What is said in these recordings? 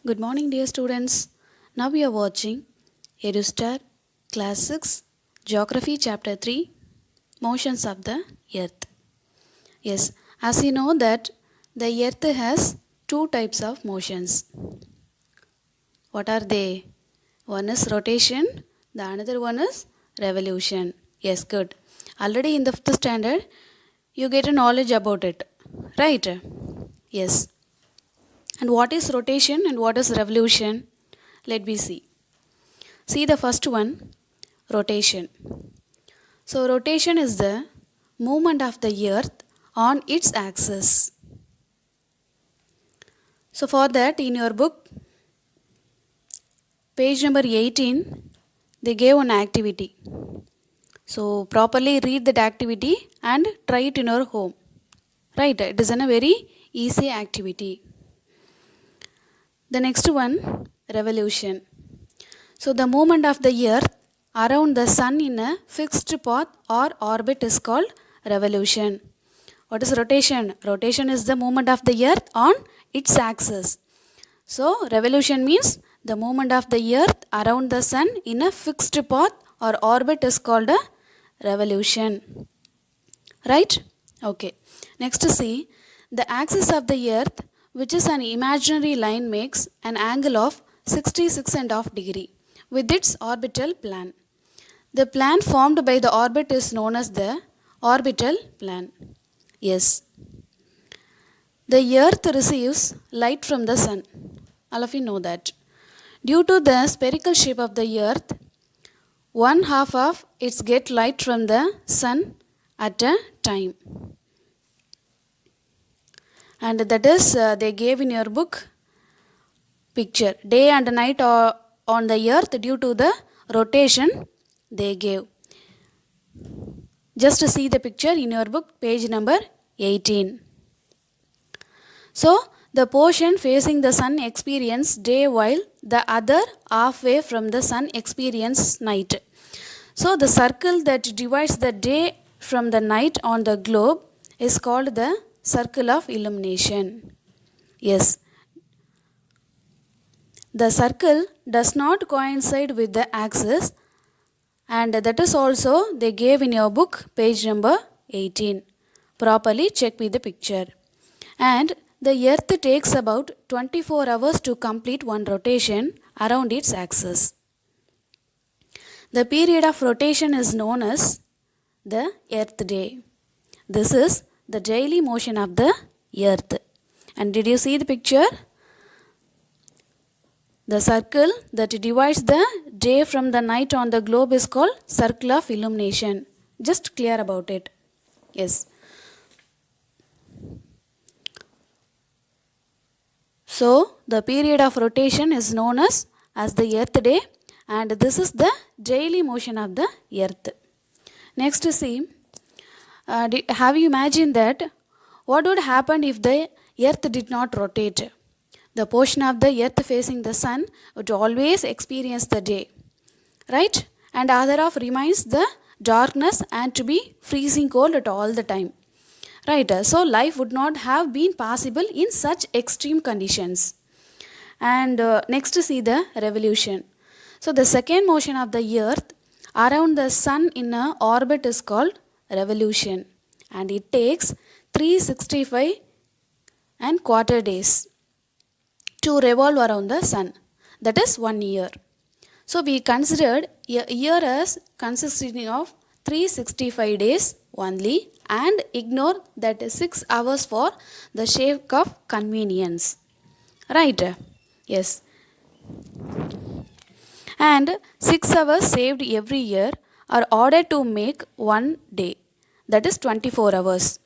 Good morning, dear students. Now we are watching EduStar Class 6 Geography Chapter 3 Motions of the Earth. Yes, as you know that the Earth has two types of motions. What are they? One is rotation, the another one is revolution. Yes, good. Already in the 5th standard, you get a knowledge about it. Right? Yes. And what is rotation and what is revolution? Let me see. See the first one, rotation. So rotation is the movement of the earth on its axis. So for that in your book, page number 18, they gave one activity. So properly read that activity and try it in your home. Right, it is a very easy activity. The next one, revolution. So the movement of the earth around the sun in a fixed path or orbit is called revolution. What is rotation? Rotation is the movement of the earth on its axis. So revolution means the movement of the earth around the sun in a fixed path or orbit is called a revolution. Right? Okay. Next see, the axis of the earth, which is an imaginary line, makes an angle of 66.5 degree with its orbital plan. The plan formed by the orbit is known as the orbital plan. Yes. The earth receives light from the sun. All of you know that. Due to the spherical shape of the earth, one half of it gets light from the sun at a time. And that is they gave in your book picture. Day and night are on the earth due to the rotation they gave. Just see the picture in your book, page number 18. So, the portion facing the sun experience day while the other halfway from the sun experience night. So, the circle that divides the day from the night on the globe is called the circle of illumination. Yes. The circle does not coincide with the axis, and that is also they gave in your book, page number 18. Properly check with the picture. And the earth takes about 24 hours to complete one rotation around its axis. The period of rotation is known as the earth day. This is the daily motion of the earth. And did you see the picture? The circle that divides the day from the night on the globe is called circle of illumination. Just clear about it. Yes. So, the period of rotation is known as the earth day, and this is the daily motion of the earth. Next see, have you imagined that what would happen if the earth did not rotate? The portion of the earth facing the sun would always experience the day, right? And other half remains the darkness and to be freezing cold at all the time. Right, so life would not have been possible in such extreme conditions. And next see the revolution. So the second motion of the earth around the sun in an orbit is called revolution, and it takes 365 and quarter days to revolve around the sun. That is 1 year. So we considered a year as consisting of 365 days only and ignore that 6 hours for the sake of convenience. Right? Yes. And 6 hours saved every year are ordered to make 1 day. That is 24 hours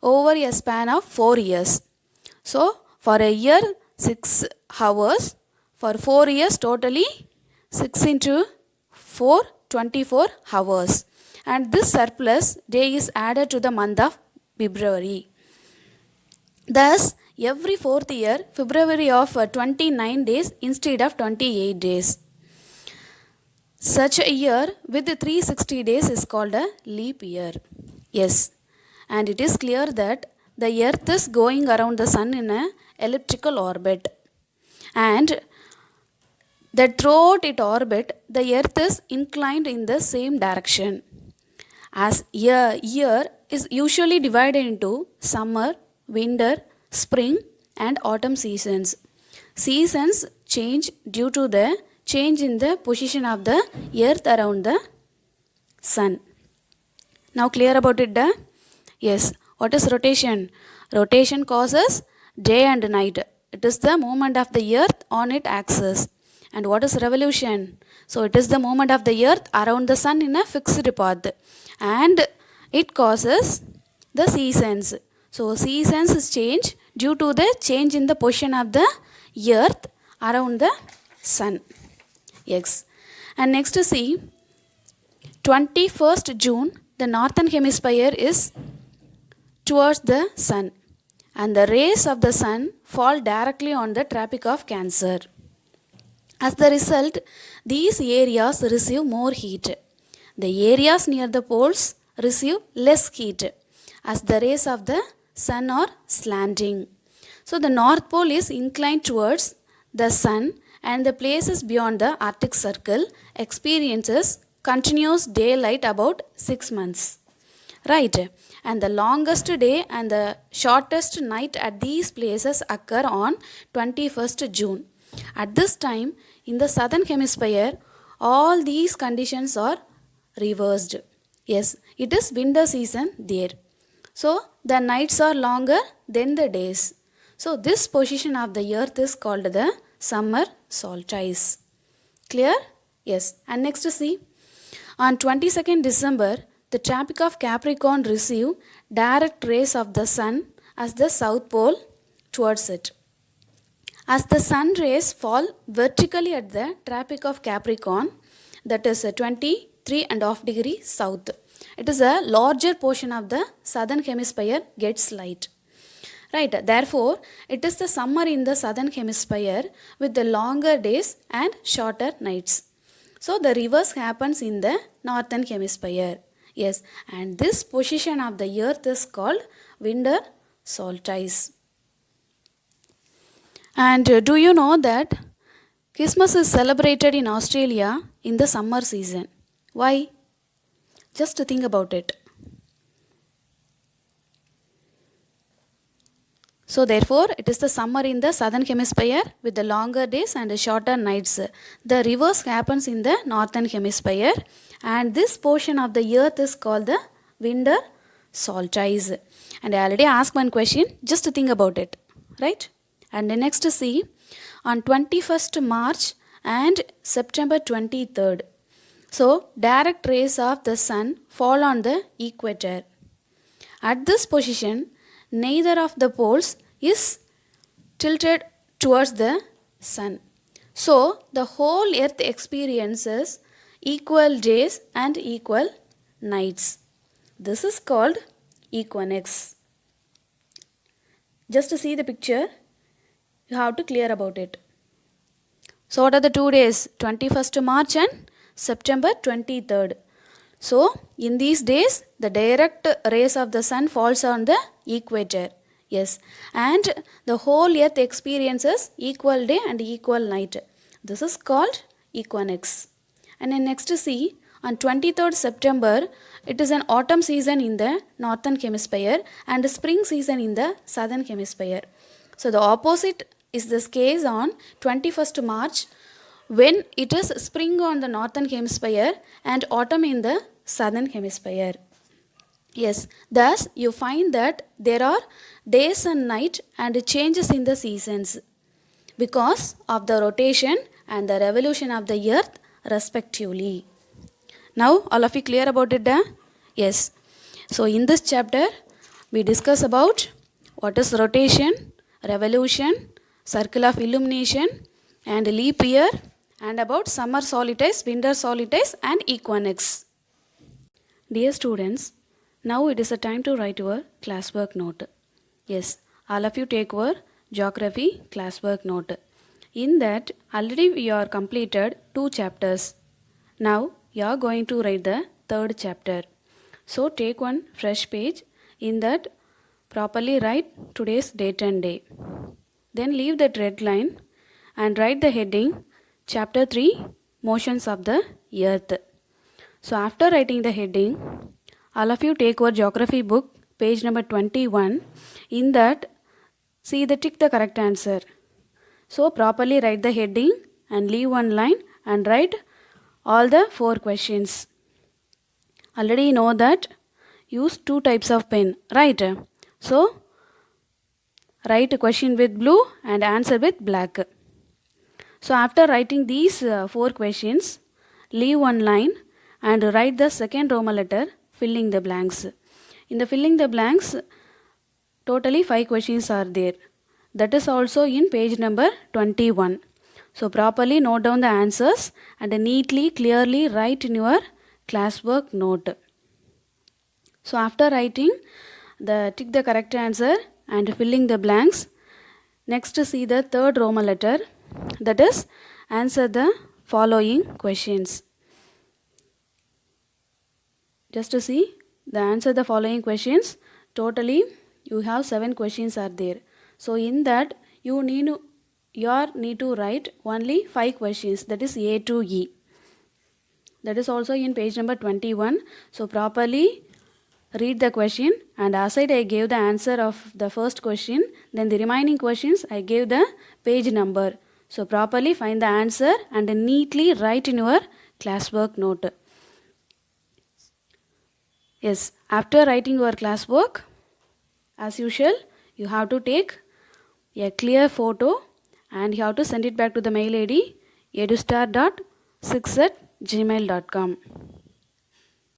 over a span of 4 years. So for a year 6 hours, for 4 years totally 6 into 4, 24 hours. And this surplus day is added to the month of February. Thus, every 4th year, February of 29 days instead of 28 days. Such a year with 360 days is called a leap year. Yes, and it is clear that the earth is going around the sun in an elliptical orbit. and that throughout its orbit, the Earth is inclined in the same direction. As year is usually divided into summer, winter, spring, and autumn seasons. Seasons change due to the change in the position of the Earth around the Sun. Now clear about it, da? Yes. What is rotation? Rotation causes day and night. It is the movement of the Earth on its axis. And what is revolution? So it is the movement of the Earth around the Sun in a fixed path. And it causes the seasons. So seasons change due to the change in the position of the Earth around the Sun. Yes. And next see, 21st June, the northern hemisphere is towards the Sun, and the rays of the Sun fall directly on the Tropic of Cancer. As the result, these areas receive more heat. The areas near the poles receive less heat as the rays of the Sun are slanting. So the North Pole is inclined towards the Sun, and the places beyond the Arctic Circle experiences continuous daylight about 6 months. Right, and the longest day and the shortest night at these places occur on 21st June. At this time, in the southern hemisphere, all these conditions are reversed. Yes, it is winter season there. So, the nights are longer than the days. So, this position of the earth is called the summer solstice. Clear? Yes. And next see, on 22nd December, the Tropic of Capricorn receive direct rays of the sun as the south pole towards it. As the sun rays fall vertically at the Tropic of Capricorn, that is 23.5 degrees south, it is a larger portion of the southern hemisphere gets light. Right, therefore, it is the summer in the southern hemisphere with the longer days and shorter nights. So, the reverse happens in the northern hemisphere. Yes, and this position of the earth is called winter solstice. And do you know that Christmas is celebrated in Australia in the summer season? Why? Just think about it. So therefore, it is the summer in the southern hemisphere with the longer days and shorter nights. The reverse happens in the northern hemisphere, and this portion of the earth is called the winter solstice. And I already asked one question, just to think about it, right? And the next see, on 21st March and September 23rd. So direct rays of the sun fall on the equator. At this position, neither of the poles is tilted towards the sun. So the whole earth experiences equal days and equal nights. This is called equinox. Just to see the picture, you have to clear about it. So what are the 2 days? 21st March and September 23rd. So in these days, the direct rays of the sun falls on the equator. Yes, and the whole earth experiences equal day and equal night. This is called equinox. And then next see, on 23rd September, it is an autumn season in the northern hemisphere and a spring season in the southern hemisphere. So the opposite is this case on 21st March, when it is spring on the northern hemisphere and autumn in the southern hemisphere. Yes, thus you find that there are days and night and changes in the seasons because of the rotation and the revolution of the earth respectively. Now all of you clear about it? Yes. So in this chapter we discuss about what is rotation, revolution, circle of illumination and leap year, and about summer solstice, winter solstice and equinox. Dear students, now it is a time to write your classwork note. Yes, all of you take your geography classwork note. In that, already we are completed 2 chapters. Now, you are going to write the 3rd chapter. So, take one fresh page. In that, properly write today's date and day. Then leave that red line and write the heading Chapter 3 Motions of the Earth. So after writing the heading, all of you take your geography book, page number 21. In that, see the tick the correct answer. So properly write the heading and leave one line and write all the 4 questions. Already know that use 2 types of pen, right? So write a question with blue and answer with black. So after writing these 4 questions, leave one line and write the second Roman letter filling the blanks. In the filling the blanks, totally 5 questions are there. That is also in page number 21. So properly note down the answers and neatly, clearly write in your classwork note. So after writing tick the correct answer and filling the blanks, next see the third Roman letter, that is answer the following questions. Just to see the answer the following questions, totally you have 7 questions are there. So in that you need to write only 5 questions, that is A to E. That is also in page number 21. So properly read the question, and aside I gave the answer of the first question, then the remaining questions I gave the page number. So properly find the answer and neatly write in your classwork note. Yes, after writing your classwork, as usual, you have to take a clear photo and you have to send it back to the mail ID edustar.6@gmail.com.